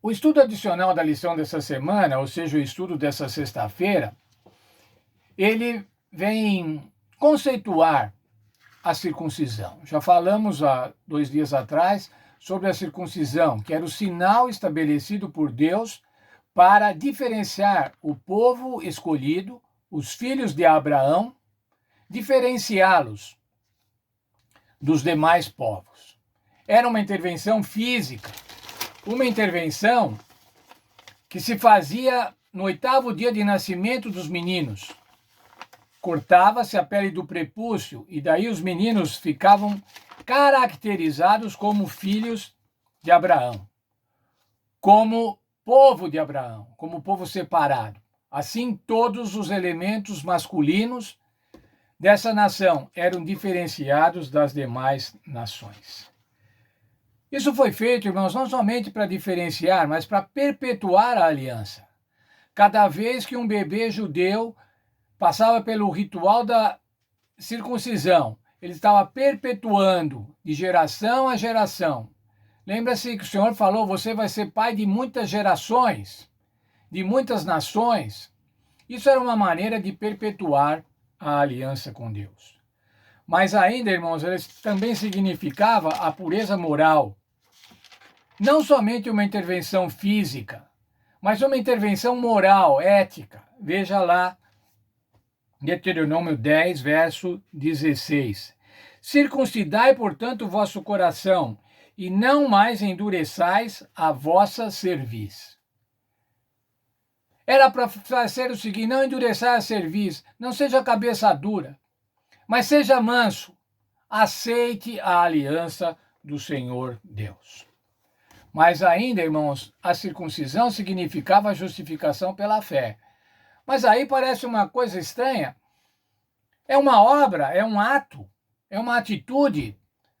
O estudo adicional da lição dessa semana, ou seja, o estudo dessa sexta-feira, ele vem conceituar a circuncisão. Já falamos há 2 dias atrás sobre a circuncisão, que era o sinal estabelecido por Deus para diferenciar o povo escolhido, os filhos de Abraão, diferenciá-los dos demais povos. Era uma intervenção física, uma intervenção que se fazia no 8º dia de nascimento dos meninos. Cortava-se a pele do prepúcio e daí os meninos ficavam caracterizados como filhos de Abraão, como povo de Abraão, como povo separado. Assim, todos os elementos masculinos dessa nação eram diferenciados das demais nações. Isso foi feito, irmãos, não somente para diferenciar, mas para perpetuar a aliança. Cada vez que um bebê judeu passava pelo ritual da circuncisão, ele estava perpetuando de geração a geração. Lembra-se que o Senhor falou, você vai ser pai de muitas gerações, de muitas nações. Isso era uma maneira de perpetuar a aliança com Deus. Mas ainda, irmãos, ele também significava a pureza moral. Não somente uma intervenção física, mas uma intervenção moral, ética. Veja lá, Deuteronômio 10, verso 16. Circuncidai, portanto, o vosso coração, e não mais endureçais a vossa cerviz. Era para fazer o seguinte, não endureçar a cerviz, não seja cabeça dura, mas seja manso, aceite a aliança do Senhor Deus. Mas ainda, irmãos, a circuncisão significava a justificação pela fé. Mas aí parece uma coisa estranha. É uma obra, é um ato, é uma atitude.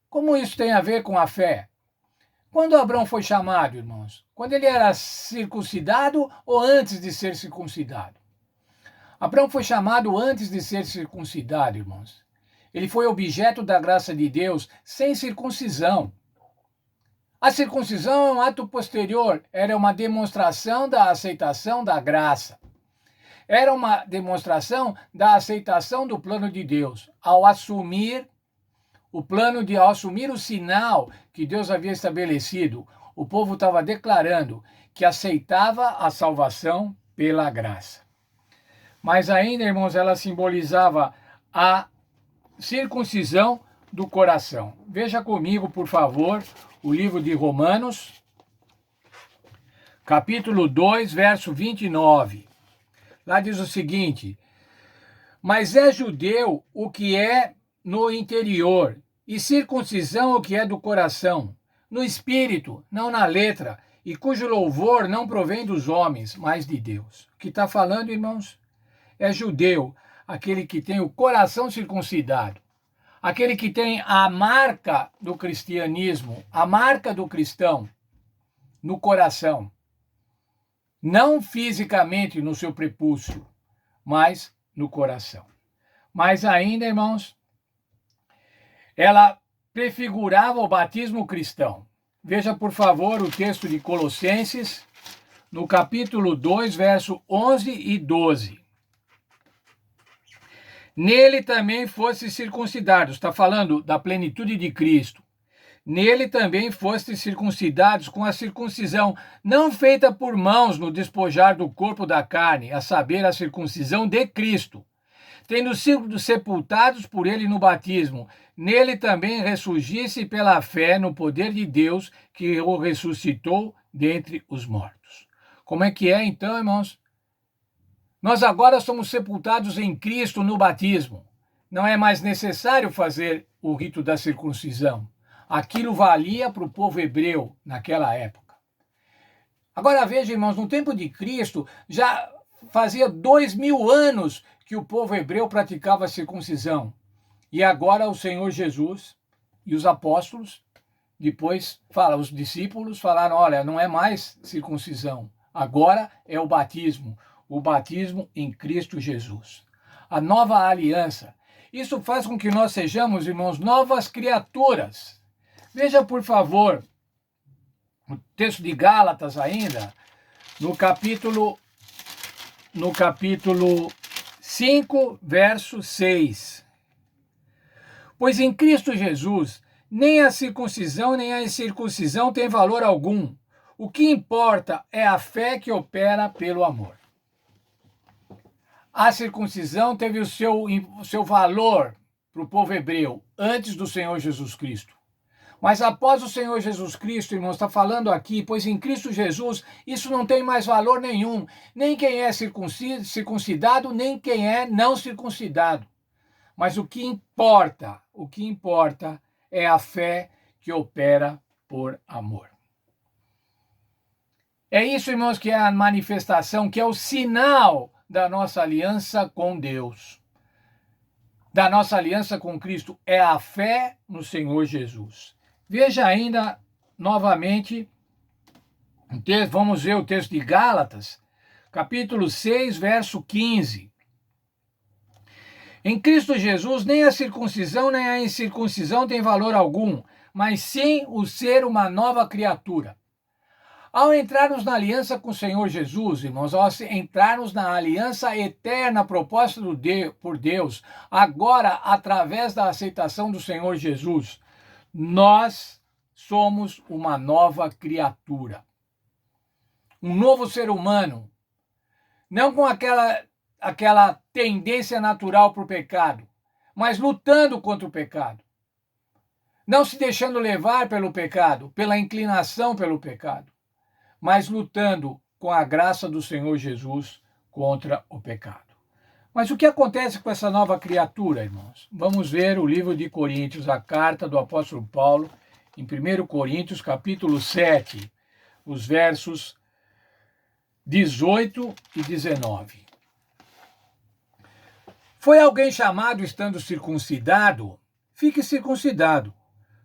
Como isso tem a ver com a fé? Quando Abraão foi chamado, irmãos? Quando ele era circuncidado ou antes de ser circuncidado? Abraão foi chamado antes de ser circuncidado, irmãos. Ele foi objeto da graça de Deus sem circuncisão. A circuncisão é um ato posterior, era uma demonstração da aceitação da graça. Era uma demonstração da aceitação do plano de Deus, ao assumir o sinal que Deus havia estabelecido. O povo estava declarando que aceitava a salvação pela graça. Mas ainda, irmãos, ela simbolizava a circuncisão do coração. Veja comigo, por favor, o livro de Romanos, capítulo 2, verso 29. Lá diz o seguinte: mas é judeu o que é no interior, e circuncisão o que é do coração, no espírito, não na letra, e cujo louvor não provém dos homens, mas de Deus. O que está falando, irmãos? É judeu, aquele que tem o coração circuncidado, aquele que tem a marca do cristianismo, a marca do cristão no coração. Não fisicamente no seu prepúcio, mas no coração. Mas ainda, irmãos, ela prefigurava o batismo cristão. Veja, por favor, o texto de Colossenses, no capítulo 2, verso 11 e 12. Nele também foste circuncidados, está falando da plenitude de Cristo. Nele também fostes circuncidados com a circuncisão, não feita por mãos no despojar do corpo da carne, a saber, a circuncisão de Cristo, tendo sido sepultados por ele no batismo. Nele também ressurgisse pela fé no poder de Deus, que o ressuscitou dentre os mortos. Como é que é, então, irmãos? Nós agora somos sepultados em Cristo no batismo. Não é mais necessário fazer o rito da circuncisão. Aquilo valia para o povo hebreu naquela época. Agora veja, irmãos, no tempo de Cristo, já fazia 2000 anos que o povo hebreu praticava a circuncisão. E agora o Senhor Jesus e os apóstolos, depois os discípulos falaram, olha, não é mais circuncisão, agora é o batismo em Cristo Jesus. A nova aliança. Isso faz com que nós sejamos, irmãos, novas criaturas. Veja, por favor, o texto de Gálatas ainda, no capítulo 5, verso 6. Pois em Cristo Jesus, nem a circuncisão nem a incircuncisão tem valor algum. O que importa é a fé que opera pelo amor. A circuncisão teve o seu valor para o povo hebreu antes do Senhor Jesus Cristo. Mas após o Senhor Jesus Cristo, irmãos, está falando aqui, pois em Cristo Jesus isso não tem mais valor nenhum. Nem quem é circuncidado, nem quem é não circuncidado. Mas o que importa é a fé que opera por amor. É isso, irmãos, que é a manifestação, que é o sinal da nossa aliança com Deus. Da nossa aliança com Cristo é a fé no Senhor Jesus. Veja ainda, novamente, vamos ver o texto de Gálatas, capítulo 6, verso 15. Em Cristo Jesus, nem a circuncisão nem a incircuncisão tem valor algum, mas sim o ser uma nova criatura. Ao entrarmos na aliança com o Senhor Jesus, irmãos, ao entrarmos na aliança eterna proposta por Deus, agora através da aceitação do Senhor Jesus, nós somos uma nova criatura. Um novo ser humano. Não com aquela tendência natural para o pecado, mas lutando contra o pecado. Não se deixando levar pelo pecado, pela inclinação pelo pecado, mas lutando com a graça do Senhor Jesus contra o pecado. Mas o que acontece com essa nova criatura, irmãos? Vamos ver o livro de Coríntios, a carta do apóstolo Paulo, em 1 Coríntios, capítulo 7, os versos 18 e 19. Foi alguém chamado estando circuncidado? Fique circuncidado.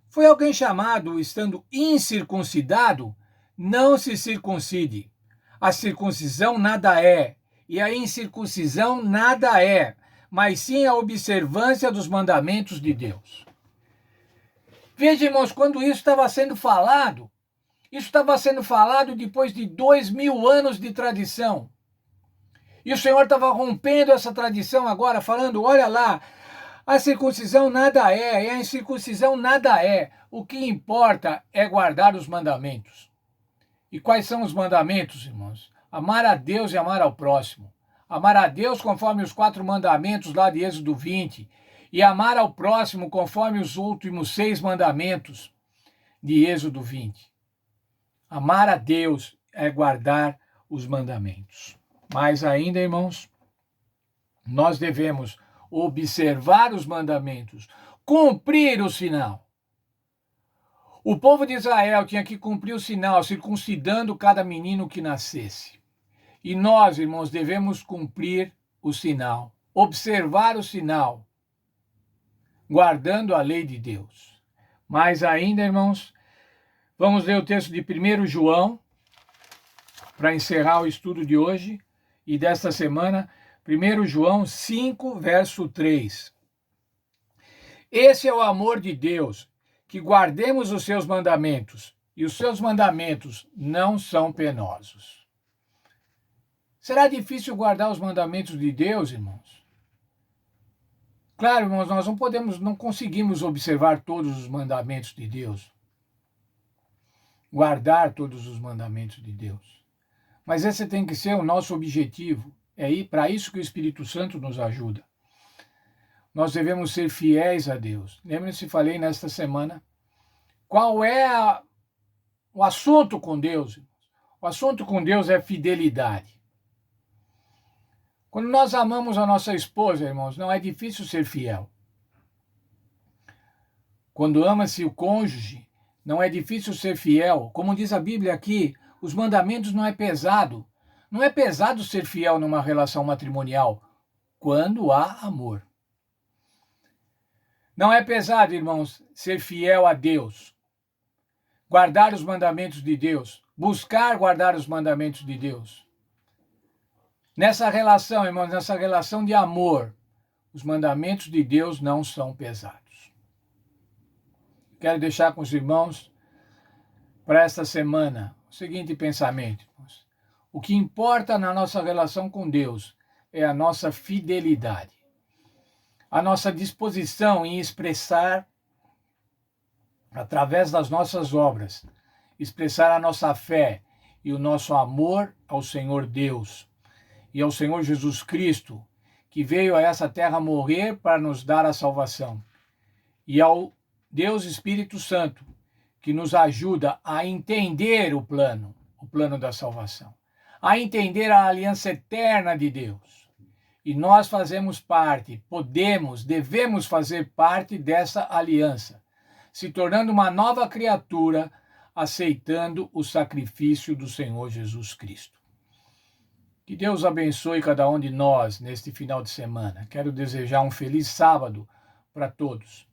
Foi alguém chamado estando incircuncidado? Não se circuncide. A circuncisão nada é, e a incircuncisão nada é, mas sim a observância dos mandamentos de Deus. Veja, irmãos, quando isso estava sendo falado depois de 2000 anos de tradição. E o Senhor estava rompendo essa tradição agora, falando, olha lá, a circuncisão nada é, e a incircuncisão nada é. O que importa é guardar os mandamentos. E quais são os mandamentos, irmãos? Amar a Deus e amar ao próximo. Amar a Deus conforme os 4 mandamentos lá de Êxodo 20. E amar ao próximo conforme os últimos 6 mandamentos de Êxodo 20. Amar a Deus é guardar os mandamentos. Mas ainda, irmãos, nós devemos observar os mandamentos, cumprir o sinal. O povo de Israel tinha que cumprir o sinal, circuncidando cada menino que nascesse. E nós, irmãos, devemos cumprir o sinal, observar o sinal, guardando a lei de Deus. Mas ainda, irmãos, vamos ler o texto de 1 João, para encerrar o estudo de hoje e desta semana, 1 João 5, verso 3. Esse é o amor de Deus, que guardemos os seus mandamentos, e os seus mandamentos não são penosos. Será difícil guardar os mandamentos de Deus, irmãos? Claro, irmãos, nós não conseguimos observar todos os mandamentos de Deus, guardar todos os mandamentos de Deus. Mas esse tem que ser o nosso objetivo. É para isso que o Espírito Santo nos ajuda. Nós devemos ser fiéis a Deus. Lembra-se, falei nesta semana, qual é o assunto com Deus? O assunto com Deus é fidelidade. Quando nós amamos a nossa esposa, irmãos, não é difícil ser fiel. Quando ama-se o cônjuge, não é difícil ser fiel. Como diz a Bíblia aqui, os mandamentos não é pesado. Não é pesado ser fiel numa relação matrimonial, quando há amor. Não é pesado, irmãos, ser fiel a Deus, guardar os mandamentos de Deus, buscar guardar os mandamentos de Deus. Nessa relação, irmãos, nessa relação de amor, os mandamentos de Deus não são pesados. Quero deixar com os irmãos para esta semana o seguinte pensamento: o que importa na nossa relação com Deus é a nossa fidelidade, a nossa disposição em expressar, através das nossas obras, expressar a nossa fé e o nosso amor ao Senhor Deus e ao Senhor Jesus Cristo, que veio a essa terra morrer para nos dar a salvação, e ao Deus Espírito Santo, que nos ajuda a entender o plano da salvação, a entender a aliança eterna de Deus. E nós fazemos parte, devemos fazer parte dessa aliança, se tornando uma nova criatura, aceitando o sacrifício do Senhor Jesus Cristo. Que Deus abençoe cada um de nós neste final de semana. Quero desejar um feliz sábado para todos.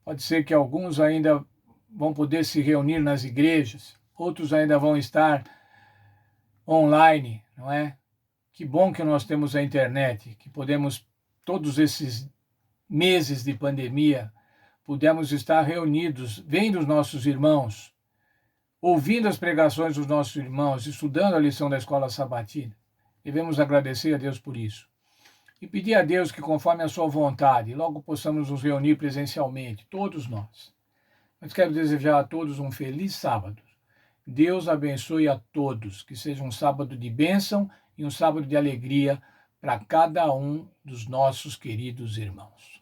Pode ser que alguns ainda vão poder se reunir nas igrejas, outros ainda vão estar online, não é? Que bom que nós temos a internet, que podemos, todos esses meses de pandemia, pudemos estar reunidos, vendo os nossos irmãos, ouvindo as pregações dos nossos irmãos, estudando a lição da escola sabatina. Devemos agradecer a Deus por isso. E pedir a Deus que, conforme a sua vontade, logo possamos nos reunir presencialmente, todos nós. Mas quero desejar a todos um feliz sábado. Deus abençoe a todos, que seja um sábado de bênção e um sábado de alegria para cada um dos nossos queridos irmãos.